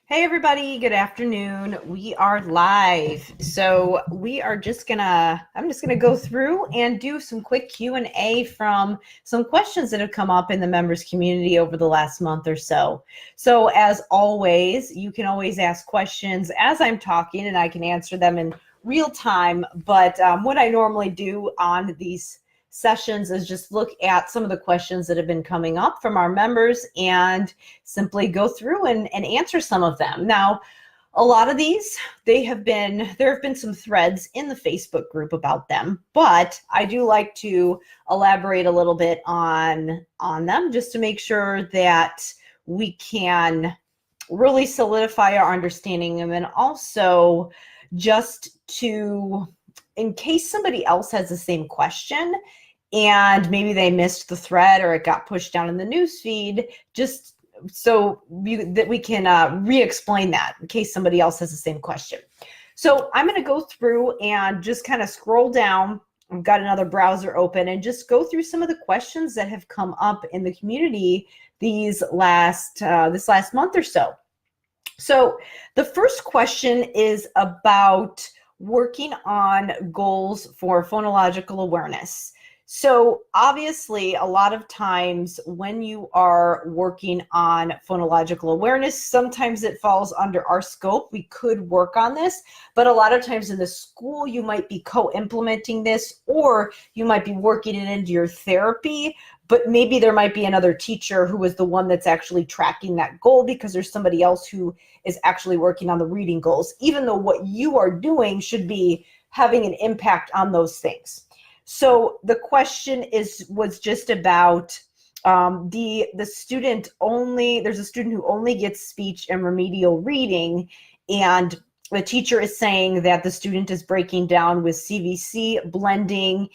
Hey everybody, good afternoon. We are live. So we are I'm just gonna go through and do some quick Q&A from some questions that have come up in the members community over the last month or so. So as always, you can always ask questions as I'm talking and I can answer them in real time. But what I normally do on these sessions is just look at some of the questions that have been coming up from our members and simply go through and answer some of them. Now, a lot of these, there have been some threads in the Facebook group about them, but I do like to elaborate a little bit on them just to make sure that we can really solidify our understanding, and then also just to, in case somebody else has the same question and maybe they missed the thread or it got pushed down in the news feed, just so that we can re-explain that in case somebody else has the same question. So I'm going to go through and just kind of scroll down. I've got another browser open and just go through some of the questions that have come up in the community this last month or so. So the first question is about working on goals for phonological awareness. So obviously, a lot of times when you are working on phonological awareness, sometimes it falls under our scope. We could work on this, but a lot of times in the school, you might be co-implementing this, or you might be working it into your therapy, but maybe there might be another teacher who is the one that's actually tracking that goal because there's somebody else who is actually working on the reading goals, even though what you are doing should be having an impact on those things. So the question was just about the student only. There's a student who only gets speech and remedial reading, and the teacher is saying that the student is breaking down with CVC blending,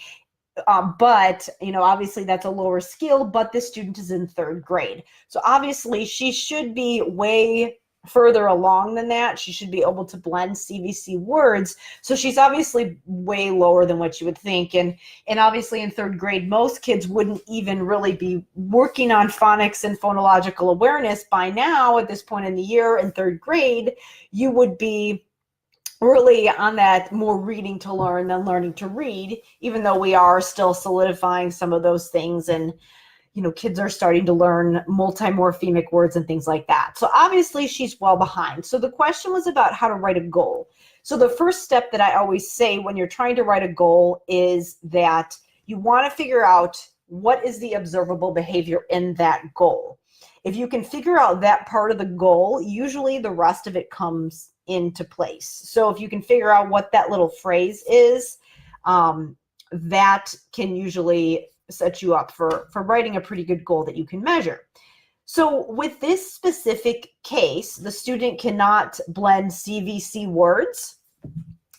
but obviously that's a lower skill, but the student is in third grade. So obviously she should be way further along than that. She should be able to blend CVC words. So she's obviously way lower than what you would think. And obviously in third grade, most kids wouldn't even really be working on phonics and phonological awareness. By now, at this point in the year in third grade, you would be really on that more reading to learn than learning to read, even though we are still solidifying some of those things, and kids are starting to learn multimorphemic words and things like that. So obviously she's well behind. So the question was about how to write a goal. So the first step that I always say when you're trying to write a goal is that you want to figure out what is the observable behavior in that goal. If you can figure out that part of the goal, usually the rest of it comes into place. So if you can figure out what that little phrase is, that can usually set you up for writing a pretty good goal that you can measure. So with this specific case, the student cannot blend CVC words.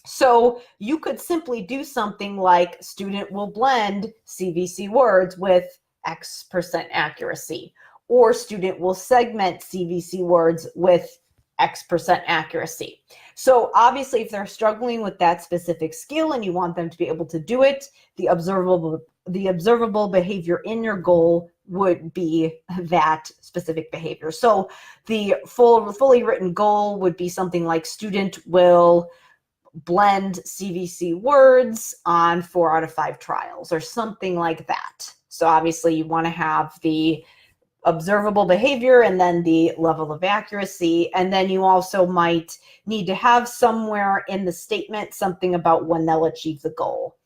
So you could simply do something like student will blend CVC words with X% accuracy, or student will segment CVC words with X% accuracy. So obviously if they're struggling with that specific skill and you want them to be able to do it, the observable behavior in your goal would be that specific behavior. So the fully written goal would be something like student will blend CVC words on 4 out of 5 trials or something like that. So obviously you want to have the observable behavior and then the level of accuracy, and then you also might need to have somewhere in the statement something about when they'll achieve the goal.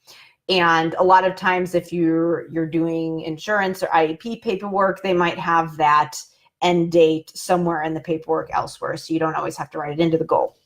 And a lot of times if you're doing insurance or IEP paperwork, they might have that end date somewhere in the paperwork elsewhere, so you don't always have to write it into the goal.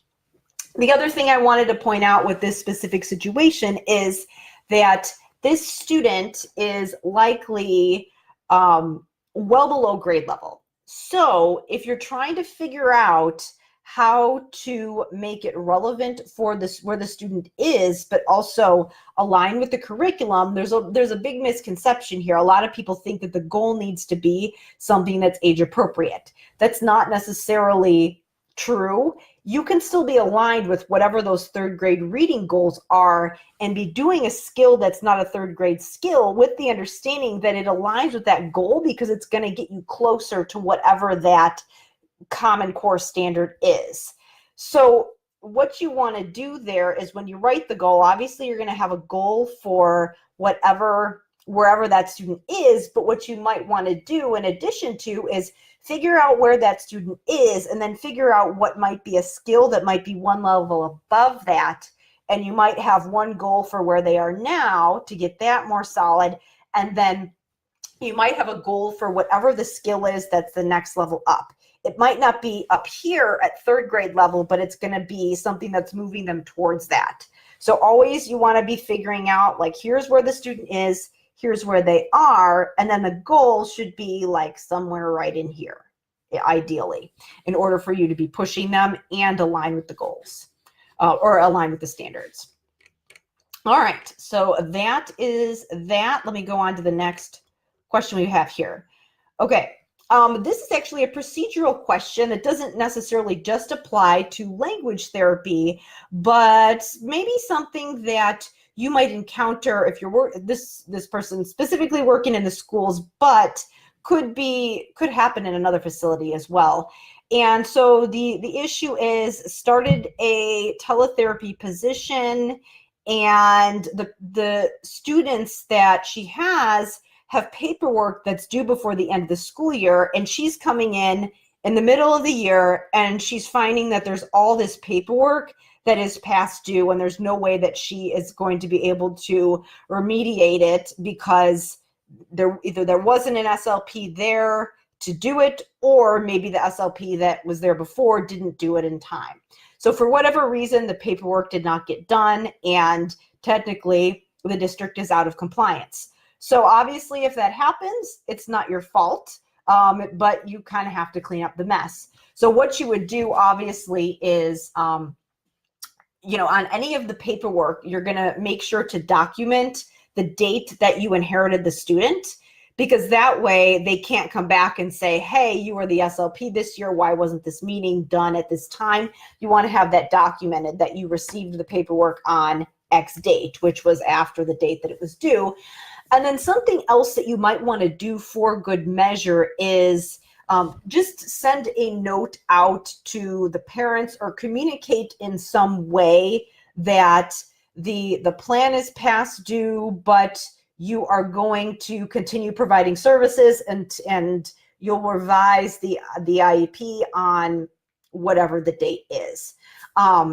The other thing I wanted to point out with this specific situation is that this student is likely well below grade level. So if you're trying to figure out how to make it relevant for this, where the student is, but also align with the curriculum, there's a big misconception here. A lot of people think that the goal needs to be something that's age appropriate. That's not necessarily true. You can still be aligned with whatever those third grade reading goals are and be doing a skill that's not a third grade skill, with the understanding that it aligns with that goal because it's going to get you closer to whatever that Common Core standard is. So what you want to do there is when you write the goal, obviously you're going to have a goal for wherever that student is, but what you might want to do in addition to is figure out where that student is, and then figure out what might be a skill that might be one level above that. And you might have one goal for where they are now to get that more solid, and then you might have a goal for whatever the skill is that's the next level up. It might not be up here at 3rd grade level, but it's going to be something that's moving them towards that. So always you want to be figuring out, like, here's where the student is, here's where they are, and then the goal should be like somewhere right in here, ideally, in order for you to be pushing them and align with the goals or align with the standards. All right, so that is that. Let me go on to the next question we have here. Okay. This is actually a procedural question that doesn't necessarily just apply to language therapy, but maybe something that you might encounter if you're this person specifically working in the schools, but could happen in another facility as well. And so the issue is started a teletherapy position, and the students that she has have paperwork that's due before the end of the school year, and she's coming in the middle of the year, and she's finding that there's all this paperwork that is past due, and there's no way that she is going to be able to remediate it because either there wasn't an SLP there to do it, or maybe the SLP that was there before didn't do it in time. So for whatever reason, the paperwork did not get done, and technically the district is out of compliance. So obviously, if that happens, it's not your fault, but you kind of have to clean up the mess. So what you would do, obviously, is, on any of the paperwork, you're going to make sure to document the date that you inherited the student, because that way they can't come back and say, hey, you were the SLP this year. Why wasn't this meeting done at this time? You want to have that documented, that you received the paperwork on X date, which was after the date that it was due. And then something else that you might want to do for good measure is just send a note out to the parents or communicate in some way that the plan is past due, but you are going to continue providing services, and you'll revise the IEP on whatever the date is.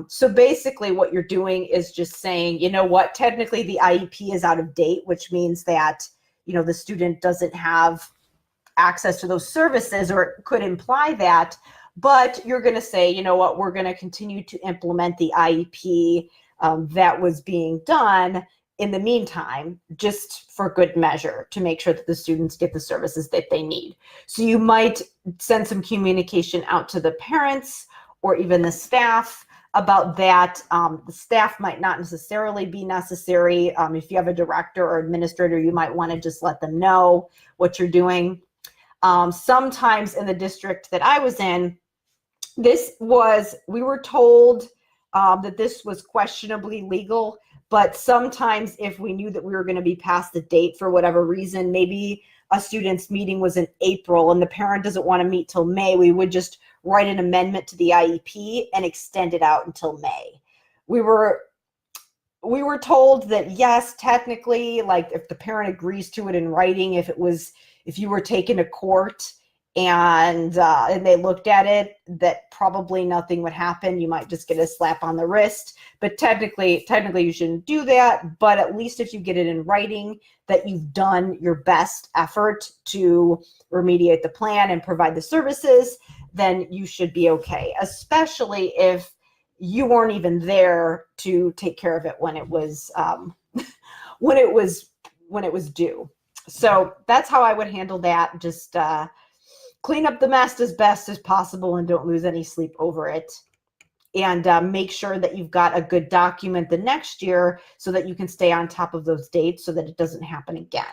So basically what you're doing is just saying, you know what, technically the IEP is out of date, which means that, the student doesn't have access to those services, or it could imply that, but you're going to say, you know what, we're going to continue to implement the IEP that was being done in the meantime, just for good measure, to make sure that the students get the services that they need. So you might send some communication out to the parents or even the staff about that. The staff might not necessarily be necessary. If you have a director or administrator, you might want to just let them know what you're doing. Sometimes in the district that I was in, we were told that this was questionably legal, but sometimes if we knew that we were going to be past the date for whatever reason, maybe a student's meeting was in April and the parent doesn't want to meet till May, we would just write an amendment to the IEP and extend it out until May. We were told that yes, technically, like if the parent agrees to it in writing, if you were taken to court and they looked at it, that probably nothing would happen. You might just get a slap on the wrist, but technically you shouldn't do that. But at least if you get it in writing that you've done your best effort to remediate the plan and provide the services, then you should be okay, especially if you weren't even there to take care of it when it was due. So that's how I would handle that. Just clean up the mess as best as possible and don't lose any sleep over it. And make sure that you've got a good document the next year so that you can stay on top of those dates so that it doesn't happen again.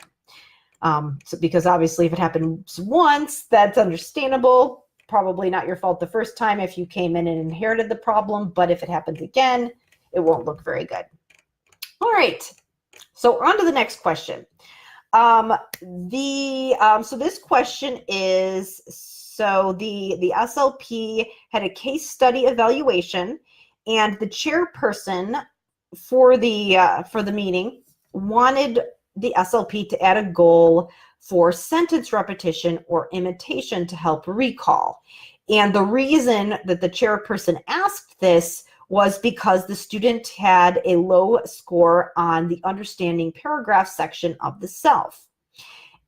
Because obviously if it happens once, that's understandable. Probably not your fault the first time if you came in and inherited the problem, but if it happens again, it won't look very good. All right, so on to the next question. So this question is, So the SLP had a case study evaluation, and the chairperson for the meeting wanted the SLP to add a goal for sentence repetition or imitation to help recall. And the reason that the chairperson asked this was because the student had a low score on the understanding paragraph section of the self.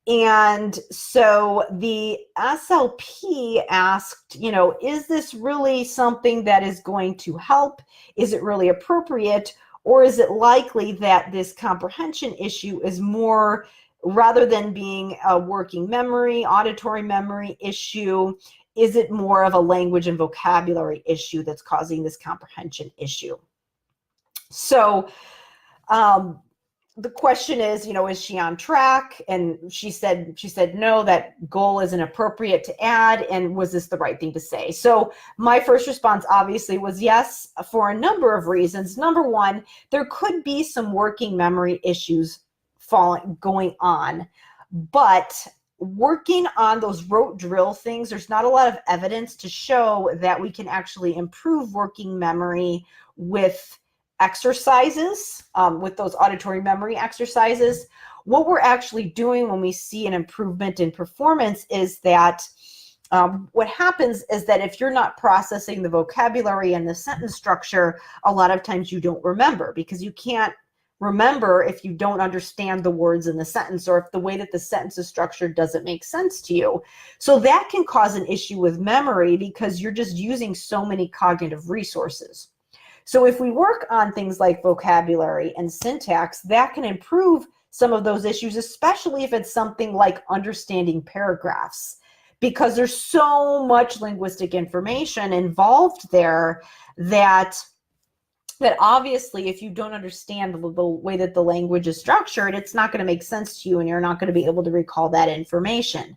And so the SLP asked, is this really something that is going to help? Is it really appropriate? Or is it likely that this comprehension issue is more, rather than being a working memory, auditory memory issue, is it more of a language and vocabulary issue that's causing this comprehension issue? So the question is she on track? And she said no, that goal isn't appropriate to add. And was this the right thing to say? So my first response obviously was yes, for a number of reasons. Number one, there could be some working memory issues going on, but working on those rote drill things, there's not a lot of evidence to show that we can actually improve working memory with exercises, with those auditory memory exercises. What we're actually doing when we see an improvement in performance is that what happens is that if you're not processing the vocabulary and the sentence structure, a lot of times you don't remember, because you can't remember if you don't understand the words in the sentence, or if the way that the sentence is structured doesn't make sense to you. So that can cause an issue with memory because you're just using so many cognitive resources. So if we work on things like vocabulary and syntax, that can improve some of those issues, especially if it's something like understanding paragraphs, because there's so much linguistic information involved there that obviously if you don't understand the way that the language is structured, it's not going to make sense to you, and you're not going to be able to recall that information.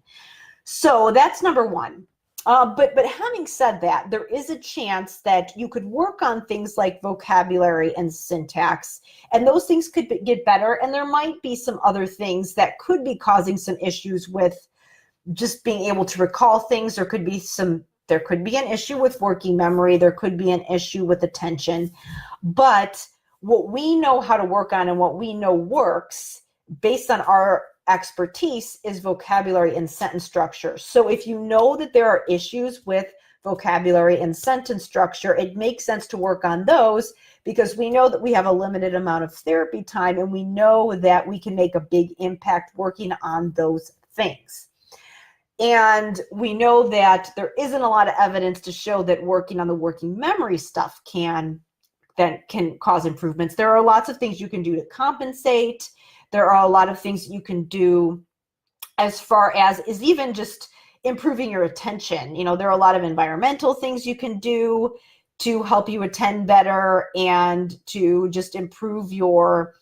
So that's number one. But having said that, there is a chance that you could work on things like vocabulary and syntax, and those things could get better. And there might be some other things that could be causing some issues with just being able to recall things. There could be an issue with working memory. There could be an issue with attention. But what we know how to work on and what we know works based on our expertise is vocabulary and sentence structure. So if you know that there are issues with vocabulary and sentence structure, it makes sense to work on those, because we know that we have a limited amount of therapy time, and we know that we can make a big impact working on those things. And we know that there isn't a lot of evidence to show that working on the working memory stuff can cause improvements. There are lots of things you can do to compensate. There are a lot of things you can do as far as is even just improving your attention. There are a lot of environmental things you can do to help you attend better and to just improve your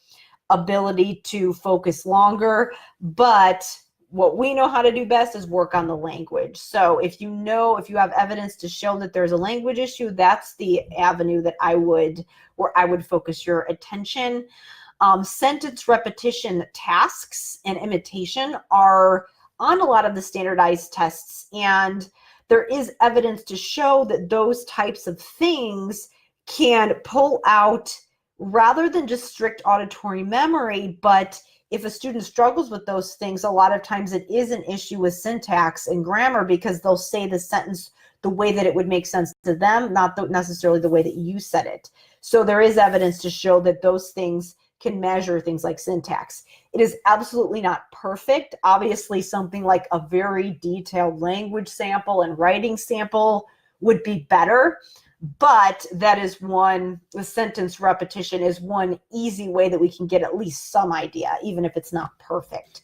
ability to focus longer. But what we know how to do best is work on the language. So if you have evidence to show that there's a language issue, that's the avenue that I would focus your attention. Sentence repetition tasks and imitation are on a lot of the standardized tests, and there is evidence to show that those types of things can pull out, rather than just strict auditory memory, but if a student struggles with those things, a lot of times it is an issue with syntax and grammar, because they'll say the sentence the way that it would make sense to them, not necessarily the way that you said it. So there is evidence to show that those things can measure things like syntax. It is absolutely not perfect. Obviously, something like a very detailed language sample and writing sample would be better, but that is the sentence repetition is one easy way that we can get at least some idea, even if it's not perfect.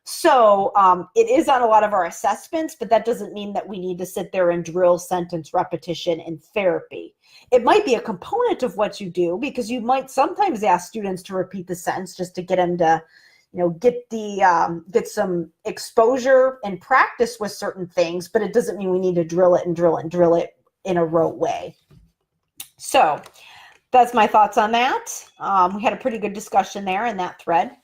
So it is on a lot of our assessments, but that doesn't mean that we need to sit there and drill sentence repetition in therapy. It might be a component of what you do, because you might sometimes ask students to repeat the sentence just to get them to, get some exposure and practice with certain things, but it doesn't mean we need to drill it and drill it and drill it in a rote way. So that's my thoughts on that. We had a pretty good discussion there in that thread.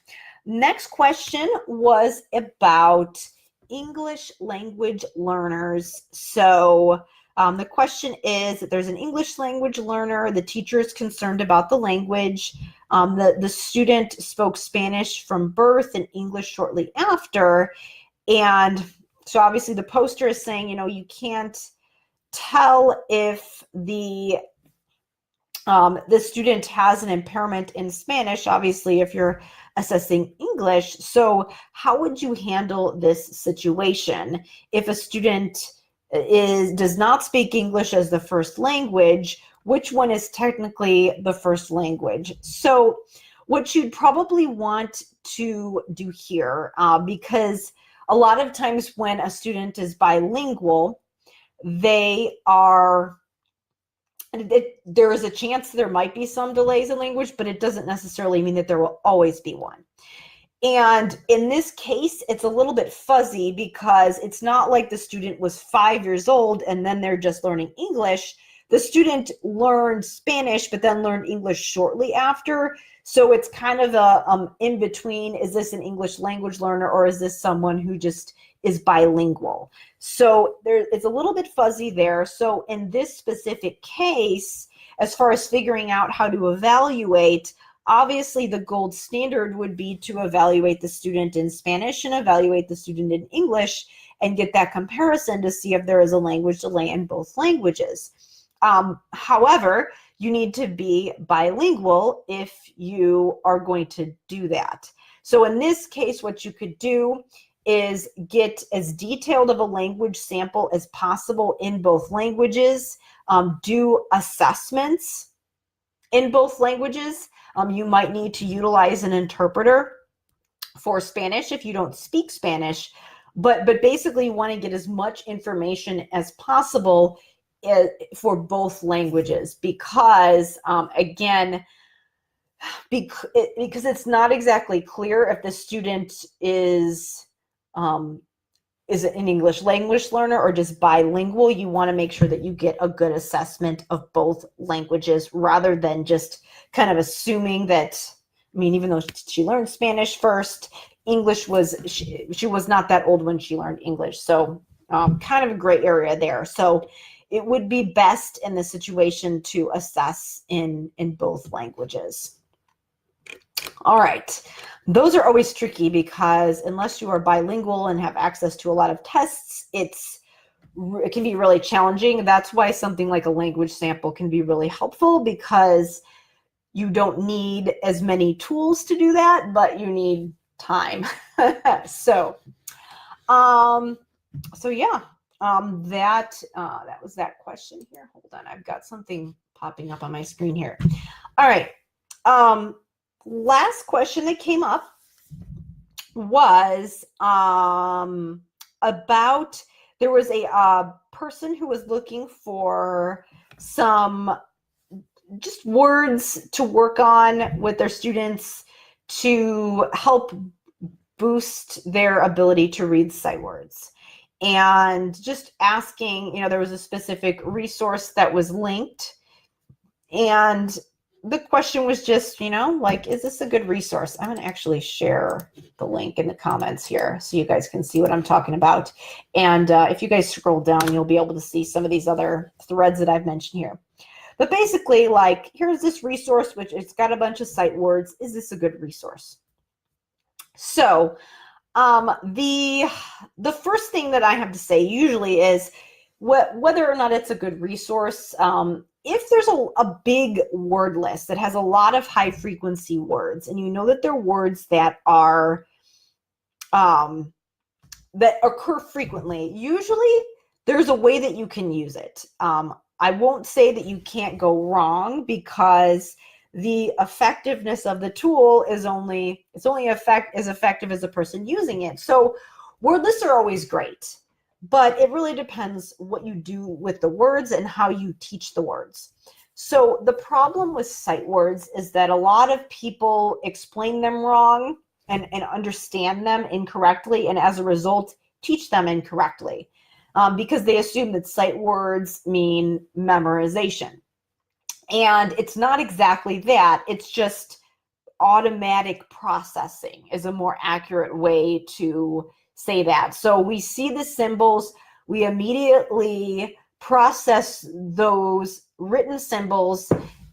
Next question was about English language learners. So the question is that there's an English language learner. The teacher is concerned about the language. The student spoke Spanish from birth and English shortly after. And so obviously the poster is saying, you can't tell if the student has an impairment in Spanish, obviously, if you're assessing English. So how would you handle this situation if a student does not speak English as the first language? Which one is technically the first language? So what you'd probably want to do here, because a lot of times when a student is bilingual, there is a chance there might be some delays in language, but it doesn't necessarily mean that there will always be one. And in this case, it's a little bit fuzzy because it's not like the student was 5 years old and then they're just learning English. The student learned Spanish, but then learned English shortly after. So it's kind of a in between. Is this an English language learner, or is this someone who just is bilingual? So it's a little bit fuzzy there. So in this specific case, as far as figuring out how to evaluate, obviously the gold standard would be to evaluate the student in Spanish and evaluate the student in English and get that comparison to see if there is a language delay in both languages. However, you need to be bilingual if you are going to do that. So in this case, what you could do is get as detailed of a language sample as possible in both languages, do assessments in both languages. You might need to utilize an interpreter for Spanish if you don't speak Spanish, but basically you want to get as much information as possible for both languages because, again, because it's not exactly clear if the student is an English language learner or just bilingual. You want to make sure that you get a good assessment of both languages rather than just kind of assuming that, even though she learned Spanish first, English she was not that old when she learned English. So kind of a gray area there. So it would be best in the situation to assess in both languages. All right. Those are always tricky because unless you are bilingual and have access to a lot of tests, it can be really challenging. That's why something like a language sample can be really helpful because you don't need as many tools to do that, but you need time. So yeah, that was that question here. Hold on, I've got something popping up on my screen here. All right. Last question that came up was about, there was a person who was looking for some just words to work on with their students to help boost their ability to read sight words. And just asking, there was a specific resource that was linked. And the question was just, is this a good resource? I'm going to actually share the link in the comments here so you guys can see what I'm talking about. And if you guys scroll down, you'll be able to see some of these other threads that I've mentioned here. But basically, here's this resource, which it's got a bunch of sight words. Is this a good resource? So the first thing that I have to say usually is whether or not it's a good resource. If there's a big word list that has a lot of high frequency words, and you know that they're words that are that occur frequently, usually there's a way that you can use it. I won't say that you can't go wrong because the effectiveness of the tool is only as effective as the person using it. So word lists are always great, but it really depends what you do with the words and how you teach the words. So the problem with sight words is that a lot of people explain them wrong and understand them incorrectly, and as a result, teach them incorrectly because they assume that sight words mean memorization. And it's not exactly that. It's just automatic processing is a more accurate way to say that. So we see the symbols, we immediately process those written symbols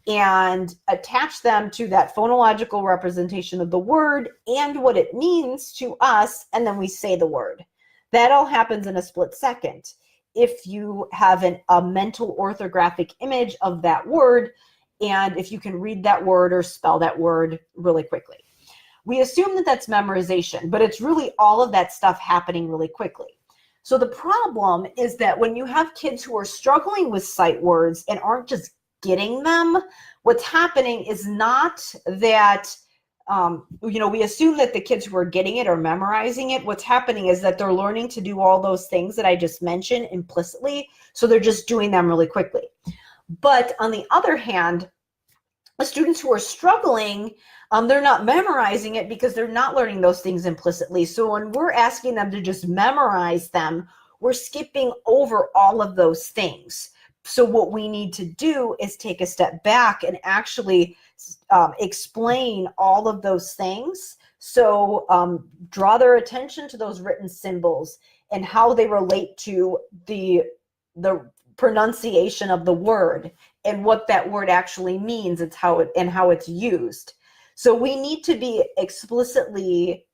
and attach them to that phonological representation of the word and what it means to us, and then we say the word. That all happens in a split second. If you have a mental orthographic image of that word, and if you can read that word or spell that word really quickly. We assume that that's memorization, but it's really all of that stuff happening really quickly. So the problem is that when you have kids who are struggling with sight words and aren't just getting them, what's happening is not that, we assume that the kids who are getting it are memorizing it. What's happening is that they're learning to do all those things that I just mentioned implicitly, so they're just doing them really quickly. But on the other hand, the students who are struggling, they're not memorizing it because they're not learning those things implicitly. So when we're asking them to just memorize them, we're skipping over all of those things. So what we need to do is take a step back and actually explain all of those things. So draw their attention to those written symbols and how they relate to the pronunciation of the word and what that word actually means. It's how it's used. So we need to be explicitly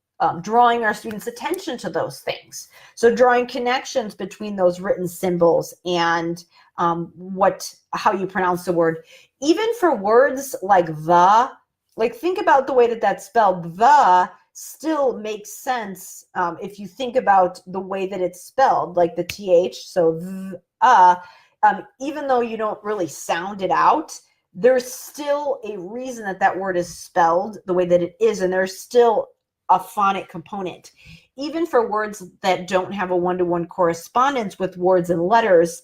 drawing our students' attention to those things. So drawing connections between those written symbols and how you pronounce the word. Even for words like the, think about the way that that's spelled. The still makes sense if you think about the way that it's spelled, like the TH, so even though you don't really sound it out, there's still a reason that word is spelled the way that it is, and there's still a phonic component. Even for words that don't have a one-to-one correspondence with words and letters,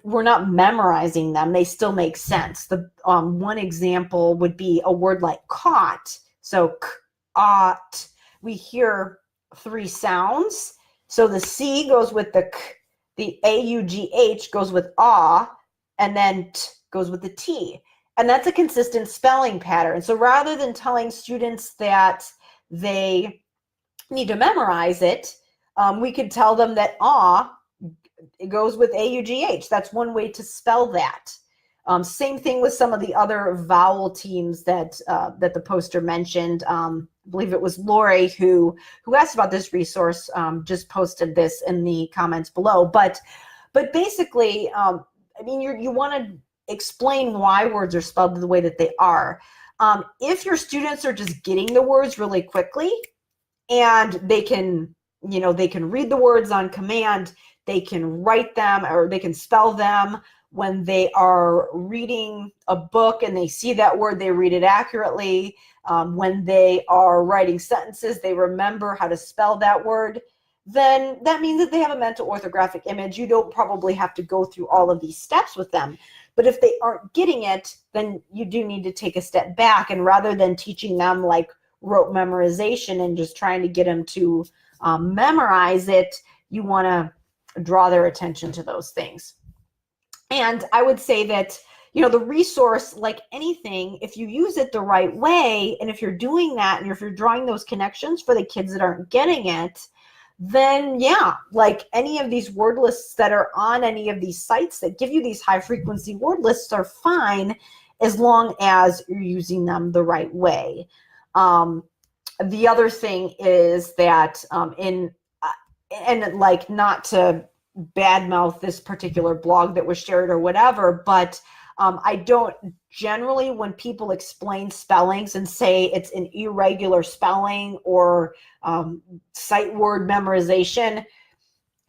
we're not memorizing them. They still make sense. The one example would be a word like caught. So k-ought. We hear three sounds. So the C goes with the k, the A-U-G-H goes with ah, and then t goes with the T. And that's a consistent spelling pattern. So rather than telling students that they need to memorize it, we could tell them that ah, it goes with A-U-G-H. That's one way to spell that. Same thing with some of the other vowel teams that the poster mentioned. I believe it was Lori who asked about this resource, just posted this in the comments below. But basically, you want to explain why words are spelled the way that they are. If your students are just getting the words really quickly and they can read the words on command, they can write them or they can spell them. When they are reading a book and they see that word, they read it accurately. When they are writing sentences, they remember how to spell that word. Then that means that they have a mental orthographic image. You don't probably have to go through all of these steps with them. But if they aren't getting it, then you do need to take a step back. And rather than teaching them like rote memorization and just trying to get them to memorize it, you want to draw their attention to those things. And I would say that, the resource, like anything, if you use it the right way, and if you're doing that, and if you're drawing those connections for the kids that aren't getting it, then yeah, like any of these word lists that are on any of these sites that give you these high frequency word lists are fine as long as you're using them the right way. The other thing is that not to badmouth this particular blog that was shared or whatever, but I don't generally, when people explain spellings and say it's an irregular spelling or sight word memorization,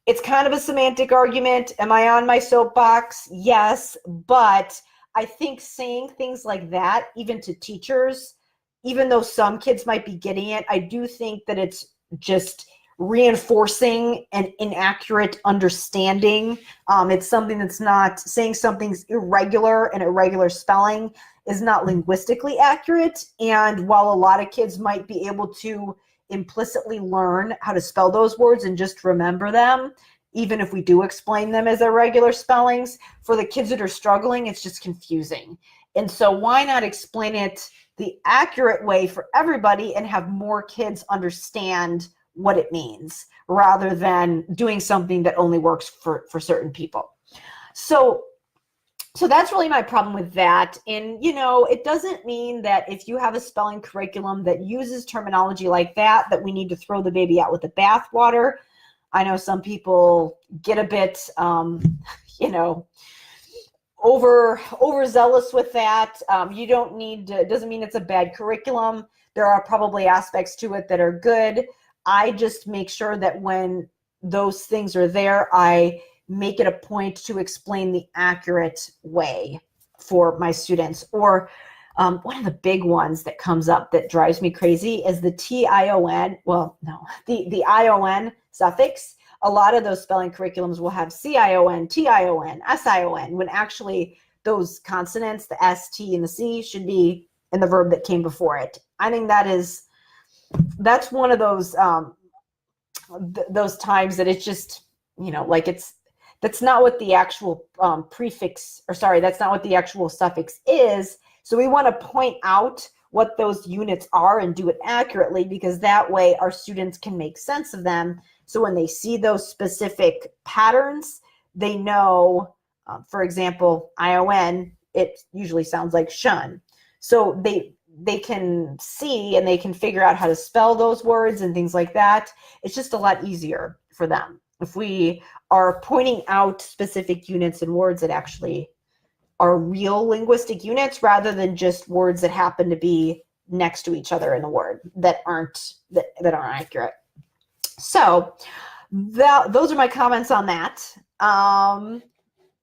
it's kind of a semantic argument. Am I on my soapbox? Yes, but I think saying things like that, even to teachers, even though some kids might be getting it, I do think that it's just reinforcing an inaccurate understanding. It's something that's not saying something's irregular, and irregular spelling is not linguistically accurate. And while a lot of kids might be able to implicitly learn how to spell those words and just remember them, even if we do explain them as irregular spellings, for the kids that are struggling, it's just confusing. And so why not explain it the accurate way for everybody and have more kids understand what it means rather than doing something that only works for certain people. So that's really my problem with that. And, you know, it doesn't mean that if you have a spelling curriculum that uses terminology like that, that we need to throw the baby out with the bathwater. I know some people get a bit, you know, overzealous with that. You don't need to, it doesn't mean it's a bad curriculum. There are probably aspects to it that are good. I just make sure that when those things are there, I make it a point to explain the accurate way for my students. Or one of the big ones that comes up that drives me crazy is the T-I-O-N, well, no, the I-O-N suffix. A lot of those spelling curriculums will have C-I-O-N, T-I-O-N, S-I-O-N, when actually those consonants, the S, T, and the C, should be in the verb that came before it. I think that's one of those times that it's just, you know, like that's not what the actual prefix, or sorry, that's not what the actual suffix is. So we want to point out what those units are and do it accurately, because that way our students can make sense of them. So when they see those specific patterns, they know, for example, I-O-N, it usually sounds like shun. So they can see and they can figure out how to spell those words and things like that. It's just a lot easier for them if we are pointing out specific units and words that actually are real linguistic units, rather than just words that happen to be next to each other in the word that aren't accurate. So those are my comments on that.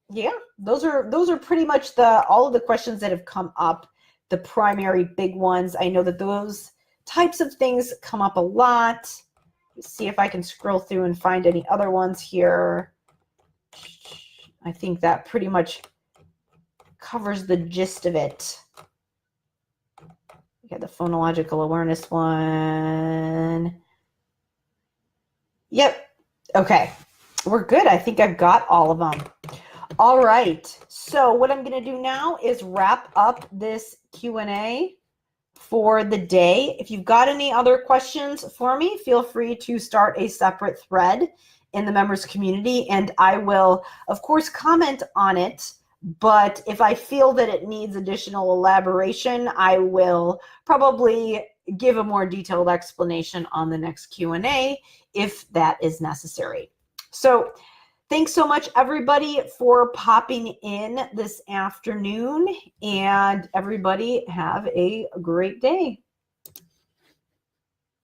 Yeah, those are pretty much all of the questions that have come up, the primary big ones. I know that those types of things come up a lot. Let's see if I can scroll through and find any other ones here. I think that pretty much covers the gist of it. We got the phonological awareness one. Yep. Okay. We're good. I think I've got all of them. All right. So what I'm going to do now is wrap up this Q&A for the day. If you've got any other questions for me, feel free to start a separate thread in the members community, and I will, of course, comment on it. But if I feel that it needs additional elaboration, I will probably give a more detailed explanation on the next Q&A if that is necessary. So thanks so much, everybody, for popping in this afternoon, and everybody have a great day.